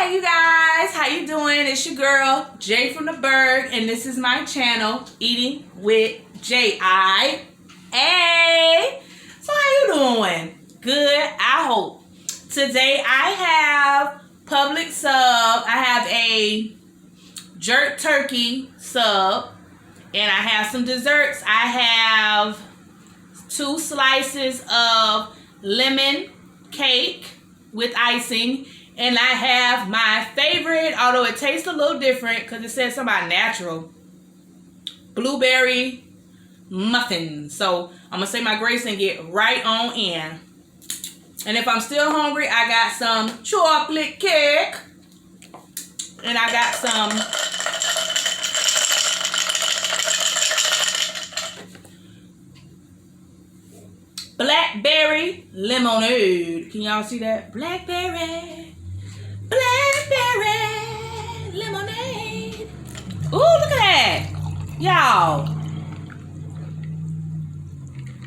Hey you guys, how you doing? It's your girl Jay from the Berg, and this is my channel, Eating with J.I. Hey, so how you doing? Good, I hope. Today I have Publix sub. I have a jerk turkey sub, and I have some desserts. I have 2 slices of lemon cake with icing. And I have my favorite, although it tastes a little different because it says something about natural, blueberry muffins. So I'm going to say my grace and get right on in. And if I'm still hungry, I got some chocolate cake. And I got some blackberry lemonade. Can y'all see that? Blackberry lemonade. Ooh, look at that. Y'all.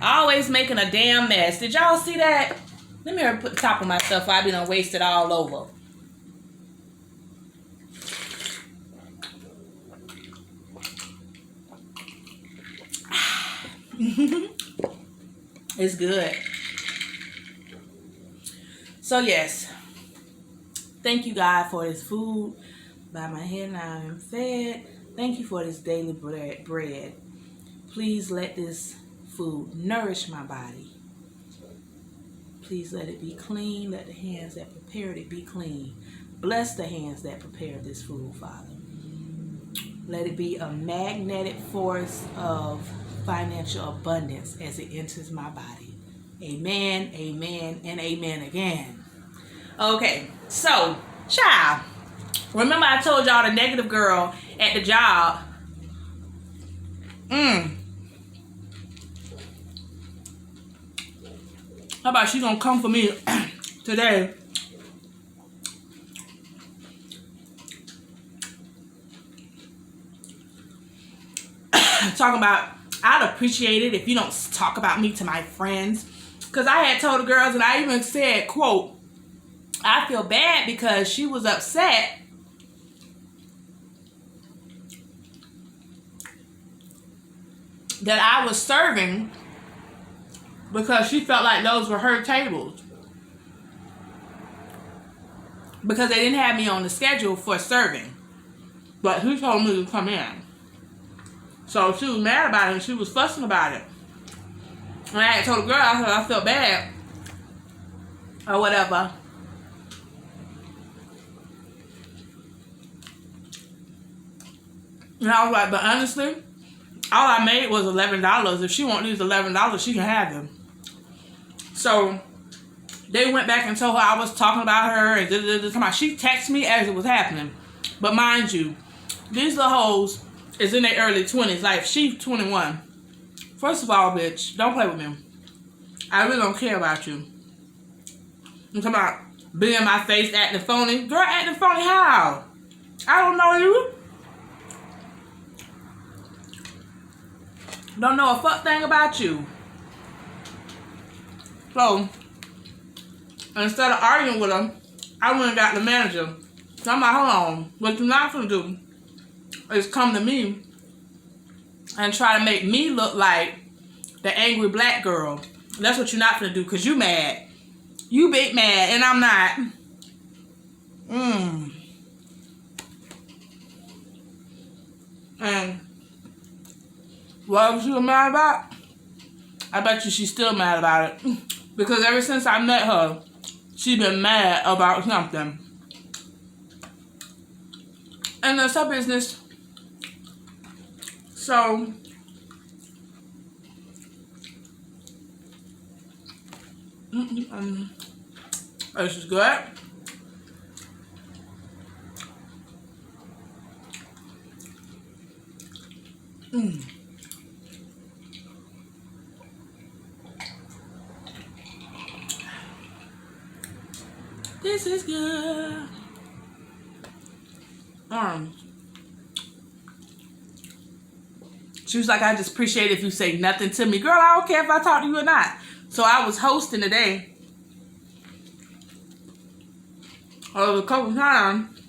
Always making a damn mess. Did y'all see that? Let me put the top of my stuff. I be done wasted all over. It's good. So yes, thank you God for this food. By my head now I am fed. Thank you for this daily bread. Please let this food nourish my body. Please let it be clean. Let the hands that prepared it be clean. Bless the hands that prepared this food, Father. Let it be a magnetic force of financial abundance as it enters my body. Amen, amen, and amen again. Okay, so, child, remember I told y'all the negative girl at the job. How about she gonna come for me today? Talking about, I'd appreciate it if you don't talk about me to my friends. Because I had told the girls, and I even said, quote, I feel bad because she was upset that I was serving because she felt like those were her tables. Because they didn't have me on the schedule for serving. But he told me to come in. So she was mad about it and she was fussing about it. And I had told the girl, I said I felt bad. Or whatever. And I was like, but honestly, all I made was $11. If she want these $11, she can have them. So they went back and told her I was talking about her and she texted me as it was happening. But mind you, these little hoes is in their early 20s. Like, she's 21. First of all, bitch, don't play with me. I really don't care about you. I'm talking about being in my face acting phony. Girl, acting phony how? I don't know you. Don't know a fuck thing about you. So, instead of arguing with them, I went and got the manager. So I'm like, hold on. What you're not gonna do is come to me and try to make me look like the angry black girl. That's what you're not gonna do, because you mad. You big mad, and I'm not. And what she was mad about? I bet you she's still mad about it. Because ever since I met her, she's been mad about something. And that's her business. So, this is good. This is good. She was like, I just appreciate it if you say nothing to me. Girl, I don't care if I talk to you or not. So I was hosting today. a couple times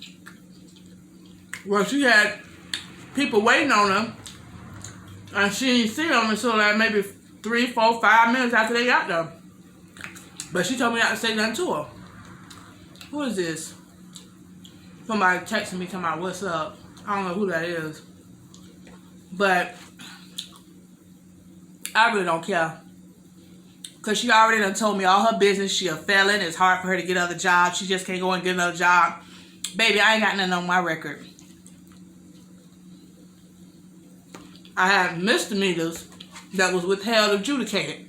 where she had people waiting on her, and she didn't see them until like maybe 3, 4, 5 minutes after they got there. But she told me not to say nothing to her. Who is this? Somebody texting me talking about what's up. I don't know who that is. But I really don't care. Because she already done told me all her business. She a felon. It's hard for her to get another job. She just can't go and get another job. Baby, I ain't got nothing on my record. I have misdemeanors that was withheld adjudicated.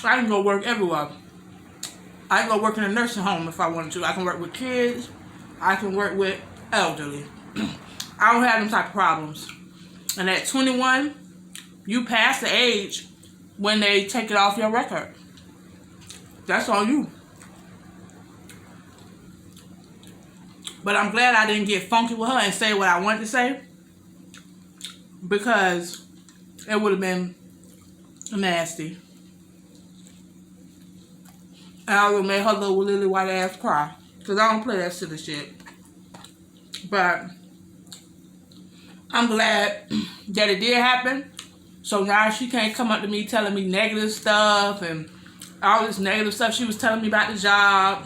I can go work everywhere. I can go work in a nursing home if I wanted to. I can work with kids. I can work with elderly. I don't have them type of problems. And at 21, you pass the age when they take it off your record. That's on you. But I'm glad I didn't get funky with her and say what I wanted to say, because it would have been nasty. And I would have made her little lily white ass cry. Because I don't play that silly shit. But I'm glad that it did happen. So now she can't come up to me telling me negative stuff and all this negative stuff she was telling me about the job.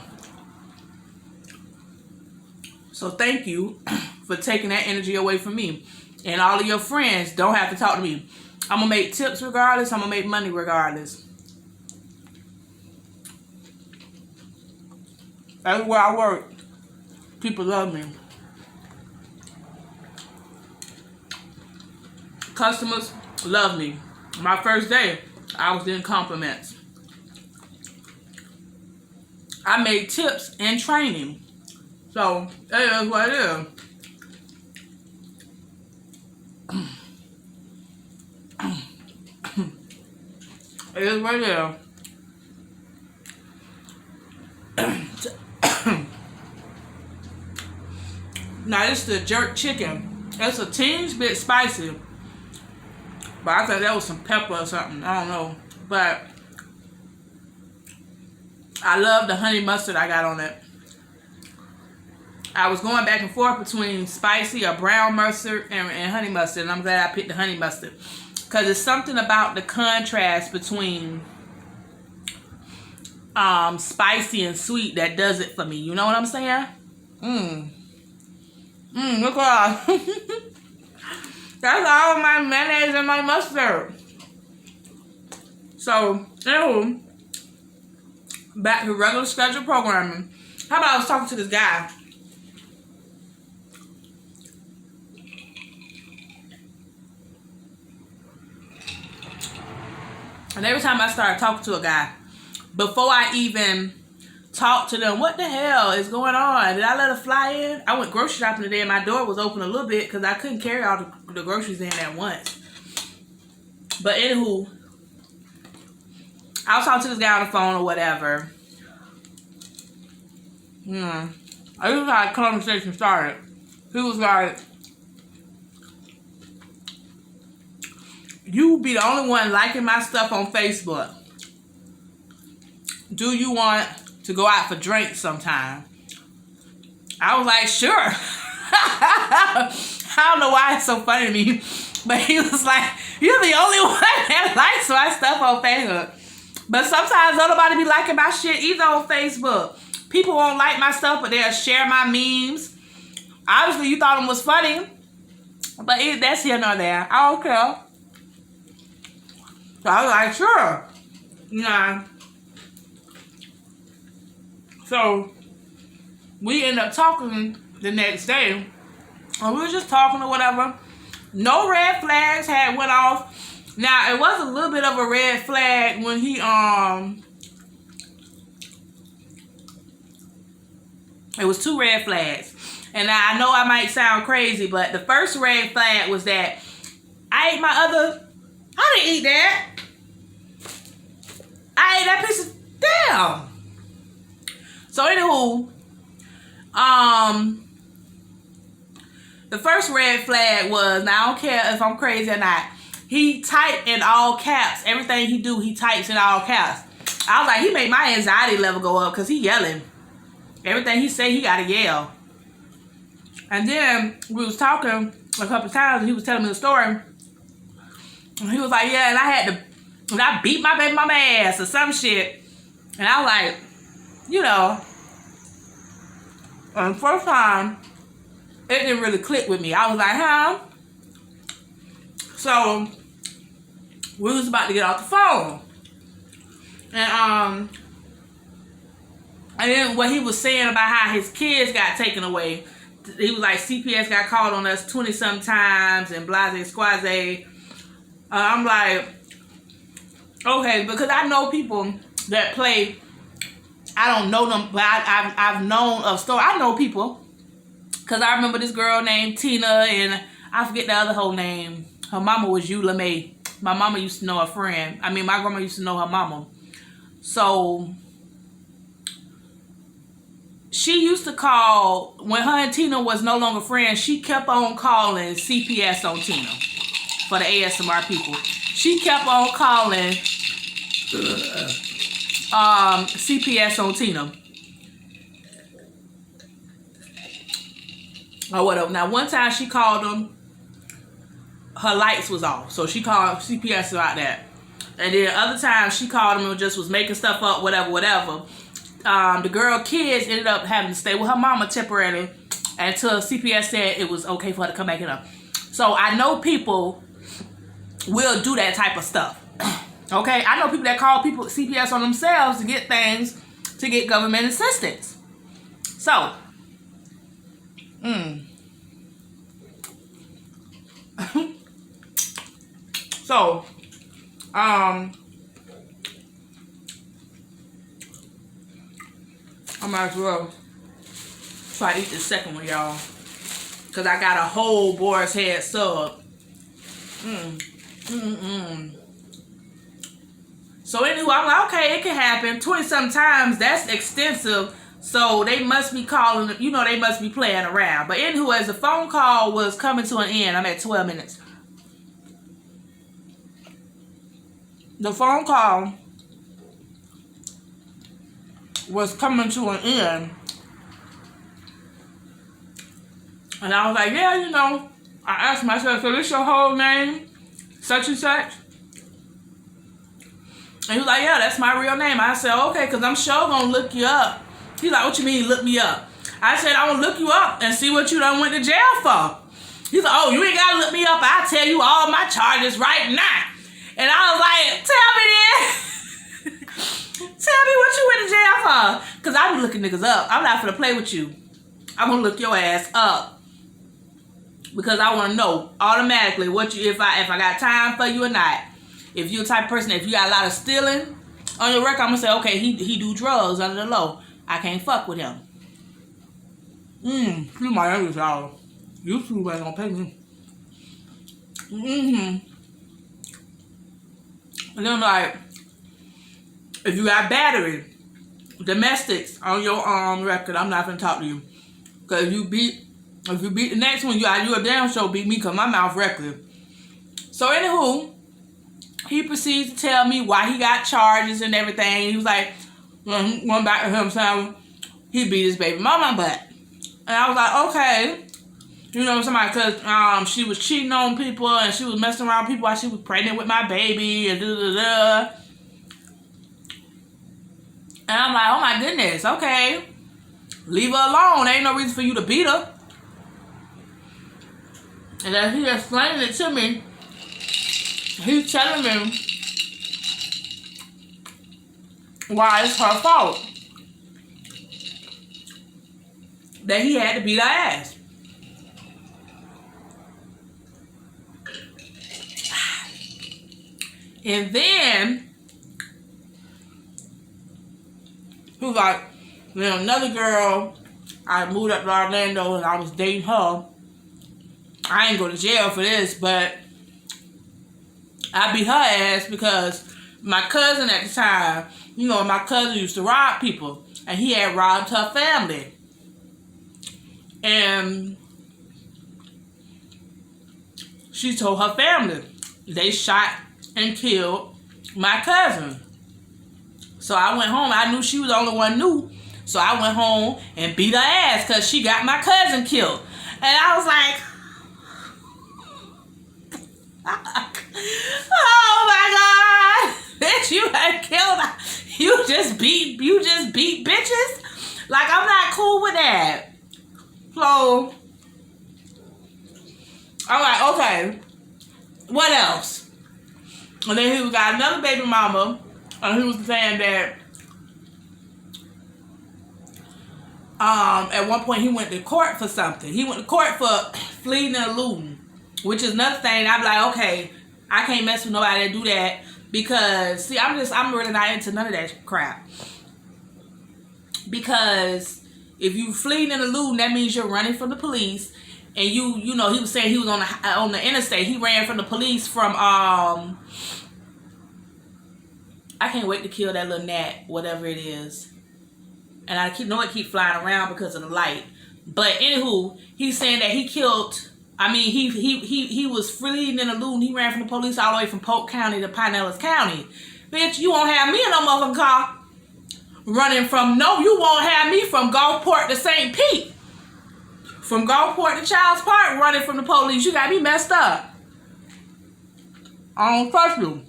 So thank you for taking that energy away from me. And all of your friends don't have to talk to me. I'm going to make tips regardless. I'm going to make money regardless. Everywhere I work, people love me. Customers love me. My first day, I was getting compliments. I made tips and training. So, that is what it is. It is what it is. Now, this is the jerk chicken. It's a teeny bit spicy. But I thought that was some pepper or something. I don't know. But I love the honey mustard I got on it. I was going back and forth between spicy or brown mustard and honey mustard. And I'm glad I picked the honey mustard. Because it's something about the contrast between spicy and sweet that does it for me. You know what I'm saying? Look at that. That's all my mayonnaise and my mustard. So, anywho, back to regular scheduled programming. How about I was talking to this guy? And every time I start talking to a guy, before I even talk to them, what the hell is going on? Did I let her fly in? I went grocery shopping today and my door was open a little bit because I couldn't carry all the groceries in at once. But anywho, I was talking to this guy on the phone or whatever. I just how the conversation started. He was like, you be the only one liking my stuff on Facebook. Do you want to go out for drinks sometime? I was like, sure. I don't know why it's so funny to me, but he was like, you're the only one that likes my stuff on Facebook. But sometimes nobody be liking my shit either on Facebook. People won't like my stuff, but they'll share my memes. Obviously, you thought them was funny, but that's here nor there. I don't care. So I was like, sure. Nah. So we ended up talking the next day. And we were just talking or whatever. No red flags had went off. Now, it was a little bit of a red flag when he, it was 2 red flags. And I know I might sound crazy, but the first red flag was that I didn't eat that. I ate that piece of, damn. So anywho, the first red flag was, now I don't care if I'm crazy or not, he typed in all caps. Everything he do, he types in all caps. I was like, he made my anxiety level go up because he yelling. Everything he say, he gotta yell. And then we was talking a couple times, and he was telling me the story. And he was like, yeah, and I beat my baby mama ass or some shit. And I was like, you know, and the first time, it didn't really click with me. I was like, huh? So, we was about to get off the phone. And then what he was saying about how his kids got taken away. He was like, CPS got called on us 20-some times and blase squaze. I'm like, okay, because I know people that play. I don't know them, but I've known of story. I know people, because I remember this girl named Tina, and I forget the other whole name. Her mama was Eula May. My mama used to know her friend. I mean, my grandma used to know her mama. So, she used to call, when her and Tina was no longer friends, she kept on calling CPS on Tina for the ASMR people. She kept on calling CPS on Tina. Or whatever. Now, one time she called them, her lights was off. So she called CPS about that. And then other times she called them and just was making stuff up, whatever. The girl kids ended up having to stay with her mama temporarily until CPS said it was okay for her to come back in up. So I know people will do that type of stuff. Okay, I know people that call people CPS on themselves to get things, to get government assistance. So, so, I might as well try to eat the second one, y'all, because I got a whole boar's head sub. So anyway, I'm like, okay, it can happen 20-some times. That's extensive. So they must be calling, you know, they must be playing around. But anyway, as the phone call was coming to an end, I'm at 12 minutes. The phone call was coming to an end. And I was like, yeah, you know, I asked myself, so this your whole name? Such and such? And he was like, yeah, that's my real name. I said, okay, because I'm sure going to look you up. He's like, what you mean look me up? I said, I want to look you up and see what you done went to jail for. He's like, oh, you ain't got to look me up. I'll tell you all my charges right now. And I was like, tell me then. Tell me what you went to jail for. Because I be looking niggas up. I'm not finna play with you. I'm going to look your ass up. Because I want to know automatically what you, if I got time for you or not. If you're the type of person, if you got a lot of stealing on your record, I'm going to say, okay, he do drugs under the law. I can't fuck with him. Excuse my English, y'all. YouTube ain't going to pay me. And then like, if you got battery, domestics on your record, I'm not going to talk to you. Because if you beat the next one, you a damn sure beat me because my mouth record. So anywho, he proceeds to tell me why he got charges and everything. He was like, went back to him saying he beat his baby mama butt. And I was like, okay. You know, somebody, because she was cheating on people and she was messing around people while she was pregnant with my baby and da-da-da. And I'm like, oh my goodness, okay. Leave her alone. There ain't no reason for you to beat her. And as he explained it to me, he's telling me why it's her fault that he had to beat her ass. And then he was like, then another girl, I moved up to Orlando and I was dating her. I ain't go to jail for this, but I beat her ass because my cousin at the time, you know, my cousin used to rob people, and he had robbed her family. And she told her family they shot and killed my cousin. So I went home. I knew she was the only one knew. So I went home and beat her ass because she got my cousin killed. And I was like, oh my God, bitch, you had killed her. You just beat bitches? Like, I'm not cool with that. So, I'm like, okay, what else? And then he got another baby mama, and he was saying that at one point he went to court for something. He went to court for fleeing and eluding, which is another thing. I'm like, okay, I can't mess with nobody that do that because, see, I'm really not into none of that crap. Because if you fleeing and eluding, that means you're running from the police. And you know, he was saying he was on the interstate. He ran from the police from I can't wait to kill that little gnat, whatever it is. And I know it keep flying around because of the light. But anywho, he's saying that he killed. I mean, he was fleeing and eluding. He ran from the police all the way from Polk County to Pinellas County. Bitch, you won't have me in no motherfucking car running from. No, you won't have me from Gulfport to St. Pete. From Gulfport to Childs Park, running from the police. You got me messed up. I don't trust you.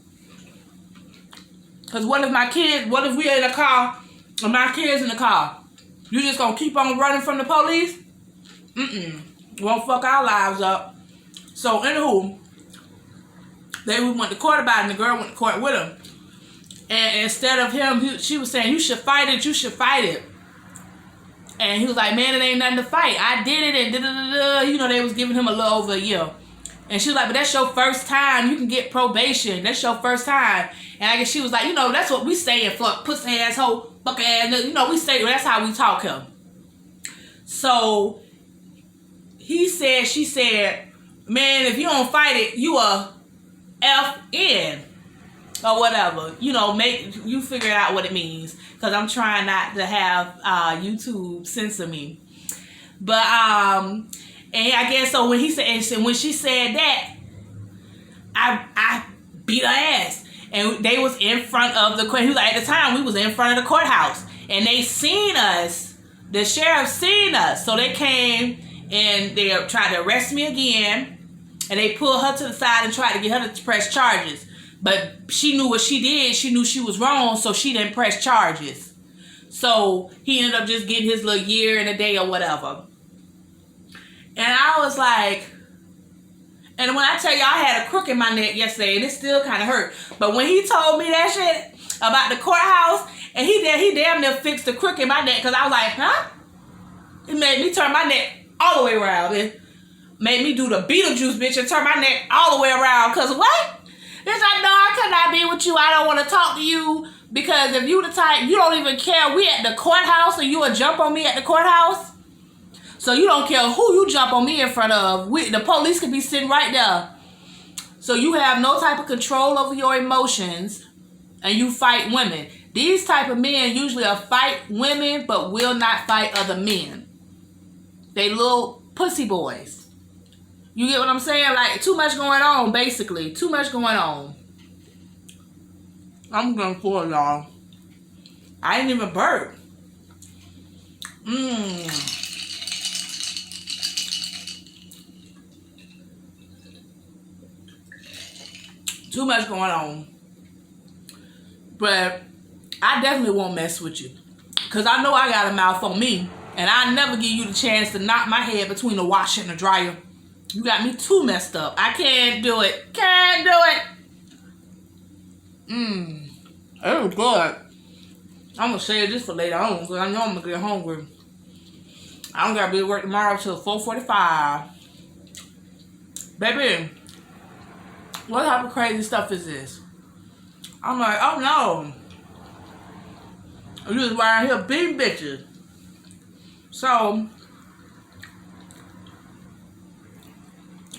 Because what if we in a car and my kids in the car? You just gonna keep on running from the police? Won't fuck our lives up. So, anywho, we went to court about it, and the girl went to court with him. And instead of him, she was saying, you should fight it, you should fight it. And he was like, man, it ain't nothing to fight. I did it, and da-da-da-da. You know, they was giving him a little over a year. And she was like, but that's your first time. You can get probation. That's your first time. And I guess she was like, you know, that's what we say in Florida. Pussy asshole, fuck ass. You know, we say, that's how we talk him. So, she said, man, if you don't fight it, you a F-N. Or whatever. You know, you figure out what it means. Because I'm trying not to have YouTube censor me. But, and I guess so when she said that, I beat her ass. And they was in front of the court. He was like, at the time, we was in front of the courthouse. And they seen us. The sheriff seen us. So they came and they tried to arrest me again. And they pulled her to the side and tried to get her to press charges. But she knew what she did. She knew she was wrong, so she didn't press charges. So he ended up just getting his little year and a day or whatever. And I was like, and when I tell you I had a crook in my neck yesterday, and it still kind of hurt. But when he told me that shit about the courthouse, and he damn near fixed the crook in my neck, because I was like, huh? It made me turn my neck all the way around. It made me do the Beetlejuice, bitch, and turn my neck all the way around. Because what? Bitch, I know I could not be with you. I don't want to talk to you. Because if you the type, you don't even care. We at the courthouse and you will jump on me at the courthouse. So you don't care who you jump on me in front of. The police could be sitting right there. So you have no type of control over your emotions. And you fight women. These type of men usually are fight women but will not fight other men. They little pussy boys. You get what I'm saying? Like, too much going on, basically. Too much going on. I'm going for it, y'all. I ain't even burp. Too much going on. But I definitely won't mess with you. Because I know I got a mouth on me. And I never give you the chance to knock my head between the washer and the dryer. You got me too messed up. I can't do it. Can't do it. It was good. I'm going to save this for later on because I know I'm going to get hungry. I don't got to be at work tomorrow till 4:45. Baby, what type of crazy stuff is this? I'm like, oh no. You just around here beating bitches. So,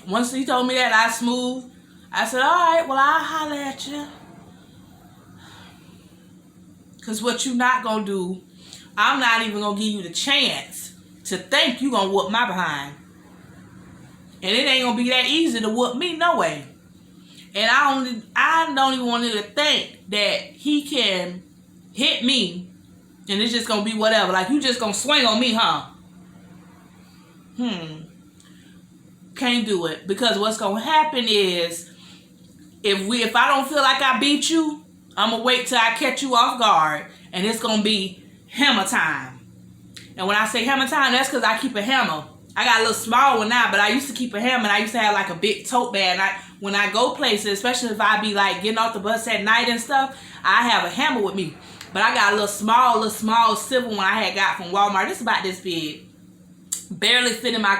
once he told me that I smooth, I said, all right, well, I'll holler at you. Because what you not going to do, I'm not even going to give you the chance to think you going to whoop my behind. And it ain't going to be that easy to whoop me, no way. And I don't even want you to think that he can hit me And it's just gonna be whatever. Like, you just gonna swing on me, huh? Can't do it. Because what's gonna happen is, if I don't feel like I beat you, I'm gonna wait till I catch you off guard, and it's gonna be hammer time. And when I say hammer time, that's because I keep a hammer. I got a little small one now, but I used to keep a hammer, and I used to have like a big tote bag. And when I go places, especially if I be like getting off the bus at night and stuff, I have a hammer with me. But I got a little small silver one I had got from Walmart. It's about this big, barely fit in my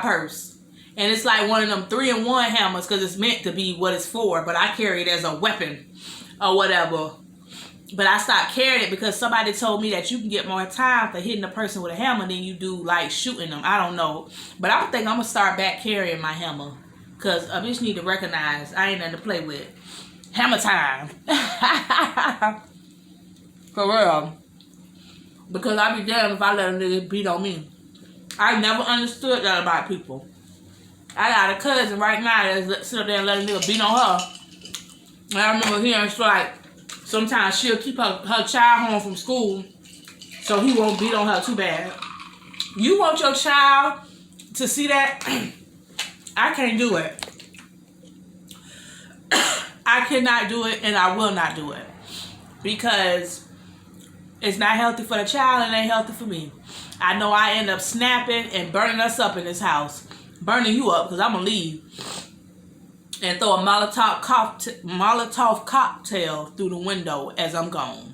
purse. And it's like one of them 3-in-1 hammers, because it's meant to be what it's for. But I carry it as a weapon or whatever. But I stopped carrying it because somebody told me that you can get more time for hitting a person with a hammer than you do like shooting them. I don't know. But I think I'm going to start back carrying my hammer. Because I just need to recognize I ain't nothing to play with. Hammer time. For real. Because I be damned if I let a nigga beat on me. I never understood that about people. I got a cousin right now that sit up there and let a nigga beat on her. And I remember hearing it's like, sometimes she'll keep her child home from school so he won't beat on her too bad. You want your child to see that? I can't do it. I cannot do it, and I will not do it. Because it's not healthy for the child, and it ain't healthy for me. I know I end up snapping and burning us up in this house. Burning you up, because I'm going to leave. And throw a Molotov cocktail through the window as I'm gone.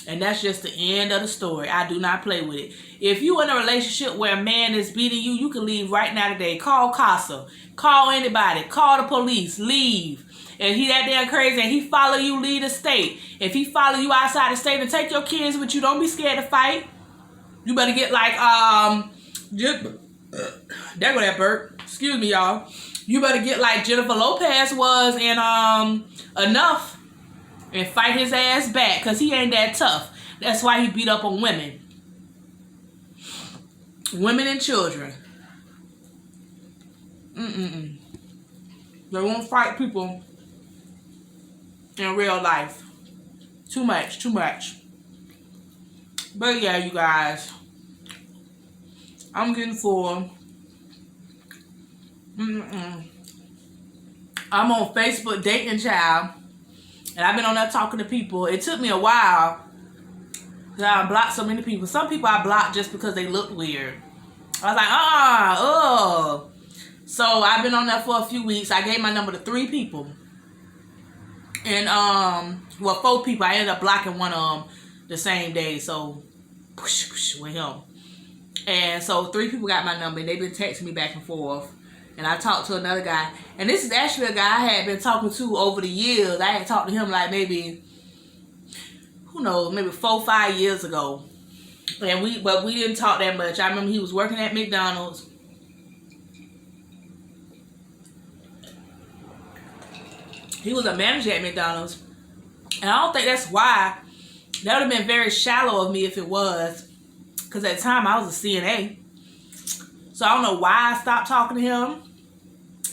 And that's just the end of the story. I do not play with it. If you in a relationship where a man is beating you, you can leave right now today. Call CASA. Call anybody. Call the police. Leave. If he that damn crazy and he follow you, leave the state. If he follow you outside the state, and take your kids with you, don't be scared to fight. You better get like, there go that burp. Excuse me, y'all. You better get like Jennifer Lopez was in Enough and fight his ass back, because he ain't that tough. That's why he beat up on women. Women and children. They won't fight people in real life. Too much. But yeah, you guys. I'm getting full. I'm on Facebook dating, child, and I've been on there talking to people. It took me a while because I blocked so many people. Some people I blocked just because they looked weird. I was like, So I've been on there for a few weeks. I gave my number to 3 people, and 4 people. I ended up blocking one of them the same day. So with him, and so 3 people got my number, and they've been texting me back and forth. And I talked to another guy. And this is actually a guy I had been talking to over the years. I had talked to him like maybe, who knows, maybe 4 or 5 years ago. And we didn't talk that much. I remember he was working at McDonald's. He was a manager at McDonald's. And I don't think that's why. That would have been very shallow of me if it was. Because at the time I was a CNA. So I don't know why I stopped talking to him.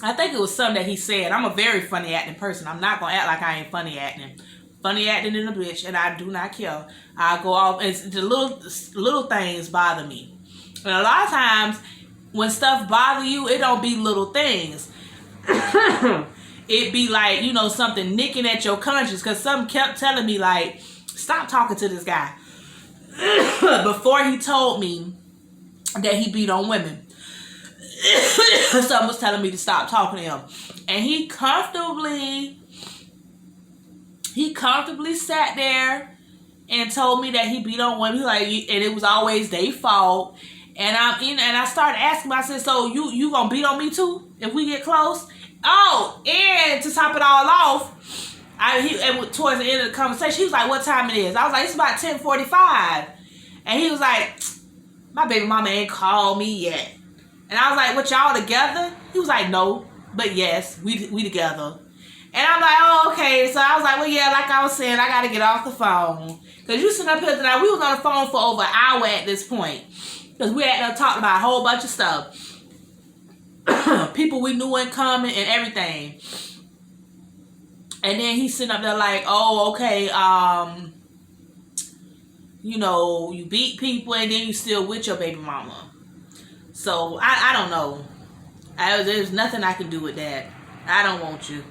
I think it was something that he said. I'm a very funny acting person. I'm not going to act like I ain't funny acting. Funny acting in a bitch, and I do not care. I go off, and the little things bother me. And a lot of times, when stuff bother you, it don't be little things. It be like, something nicking at your conscience. Because something kept telling me, like, stop talking to this guy. Before he told me that he beat on women. Something was telling me to stop talking to him. And he comfortably sat there and told me that he beat on women. And it was always their fault. And I started asking him, I said, so you gonna beat on me too if we get close? Oh, and to top it all off, towards the end of the conversation, he was like, what time it is? I was like, it's about 10:45. And he was like, my baby mama ain't called me yet. And I was like, what, y'all together? He was like, no, but yes, we together. And I'm like, oh, okay. So I was like, well, yeah, like I was saying, I got to get off the phone. Because you sitting up here tonight, we was on the phone for over an hour at this point. Because we had talked about a whole bunch of stuff. People we knew in common and everything. And then he's sitting up there like, oh, okay, you know, you beat people and then you still with your baby mama. So I don't know. There's nothing I can do with that. I don't want you.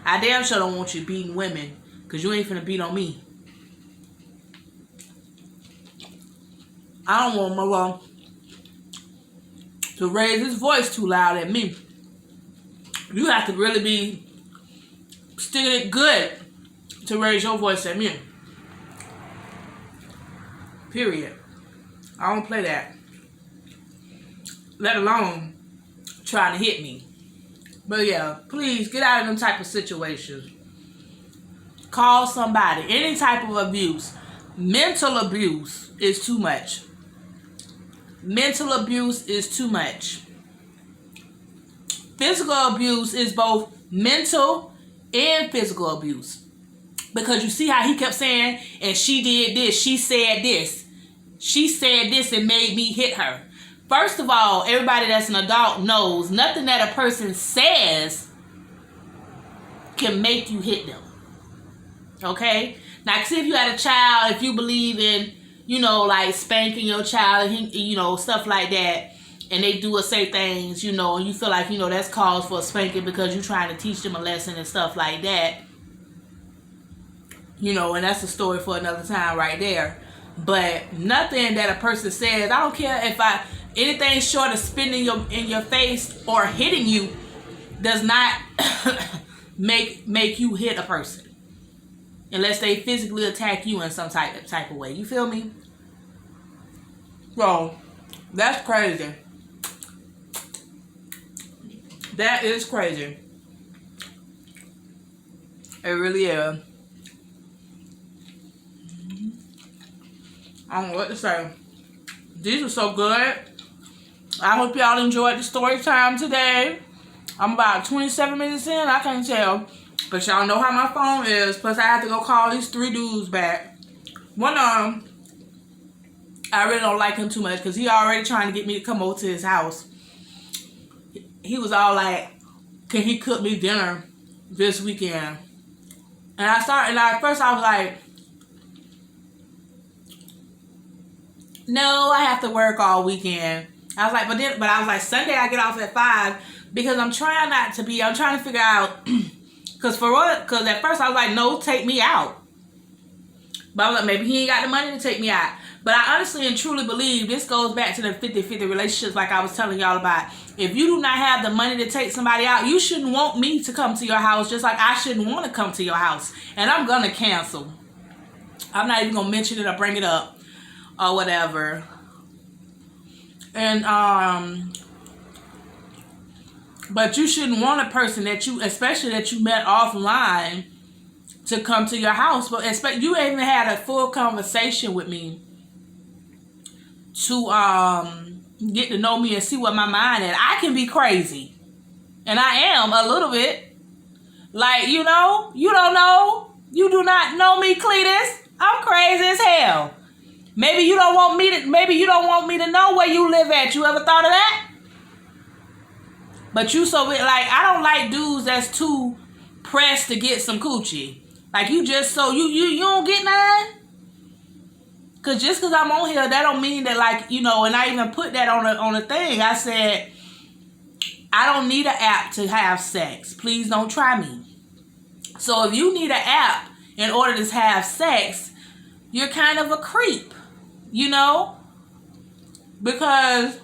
I damn sure don't want you beating women, because you ain't finna beat on me. I don't want my mom to raise his voice too loud at me. You have to really be sticking it good to raise your voice at me. Period. I don't play that. Let alone trying to hit me. But yeah, please get out of them type of situations. Call somebody. Any type of abuse. Mental abuse is too much. Mental abuse is too much. Physical abuse is both mental and physical abuse. Because you see how he kept saying, and she did this, she said this. She said this and made me hit her. First of all, everybody that's an adult knows nothing that a person says can make you hit them. Okay? Now, see, if you had a child, if you believe in, you know, like spanking your child, and you know, stuff like that, and they do or say things, you know, and you feel like, you know, that's cause for a spanking because you're trying to teach them a lesson and stuff like that, you know, and that's a story for another time right there. But nothing that a person says, I don't care if anything short of spitting in your face or hitting you does not make you hit a person. Unless they physically attack you in some type of way. You feel me? Bro, that's crazy. That is crazy. It really is. I don't know what to say. These are so good. I hope y'all enjoyed the story time today. I'm about 27 minutes in. I can't tell. But y'all know how my phone is. Plus, I have to go call these 3 dudes back. One of them, I really don't like him too much because he already trying to get me to come over to his house. He was all like, can he cook me dinner this weekend? And at first I was like, no, I have to work all weekend. I was like, but I was like, Sunday I get off at 5 because I'm trying to figure out, because at first I was like, no, take me out. But I was like, maybe he ain't got the money to take me out. But I honestly and truly believe this goes back to the 50-50 relationships like I was telling y'all about. If you do not have the money to take somebody out, you shouldn't want me to come to your house just like I shouldn't want to come to your house. And I'm going to cancel. I'm not even going to mention it or bring it up or whatever. And, but you shouldn't want a person especially that you met offline, to come to your house. But you ain't even had a full conversation with me to get to know me and see what my mind is. I can be crazy. And I am a little bit. Like, you know, you don't know. You do not know me, Cletus. I'm crazy as hell. Maybe you don't want me to know where you live at. You ever thought of that? But you I don't like dudes that's too pressed to get some coochie. Like you don't get none. Cause just cause I'm on here, that don't mean that, like, you know, and I even put that on a thing. I said, I don't need an app to have sex. Please don't try me. So if you need an app in order to have sex, you're kind of a creep, you know? Because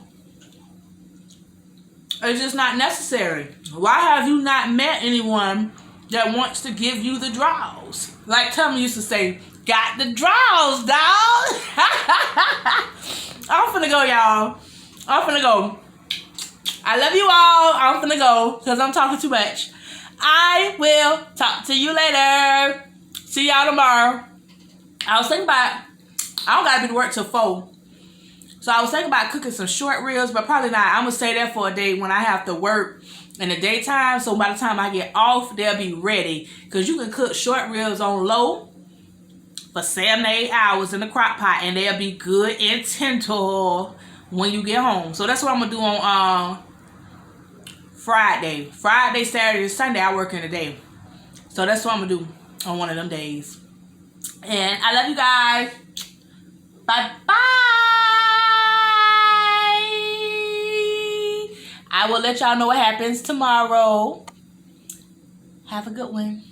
it's just not necessary. Why have you not met anyone that wants to give you the draws? Like Tommy used to say, got the draws, dog. I'm finna go, y'all. I'm finna go. I love you all. I'm finna go because I'm talking too much. I will talk to you later. See y'all tomorrow. I was thinking about, I don't gotta be to work till 4. So I was thinking about cooking some short ribs, but probably not. I'm gonna stay there for a day when I have to work in the daytime. So by the time I get off, they'll be ready. Because you can cook short ribs on low for 7 to 8 hours in the crock pot, and they'll be good and tender when you get home. So that's what I'm gonna do on Friday, Saturday, Sunday. I work in the day, so that's what I'm gonna do on one of them days. And I love you guys. Bye-bye. I will let y'all know what happens tomorrow. Have a good one.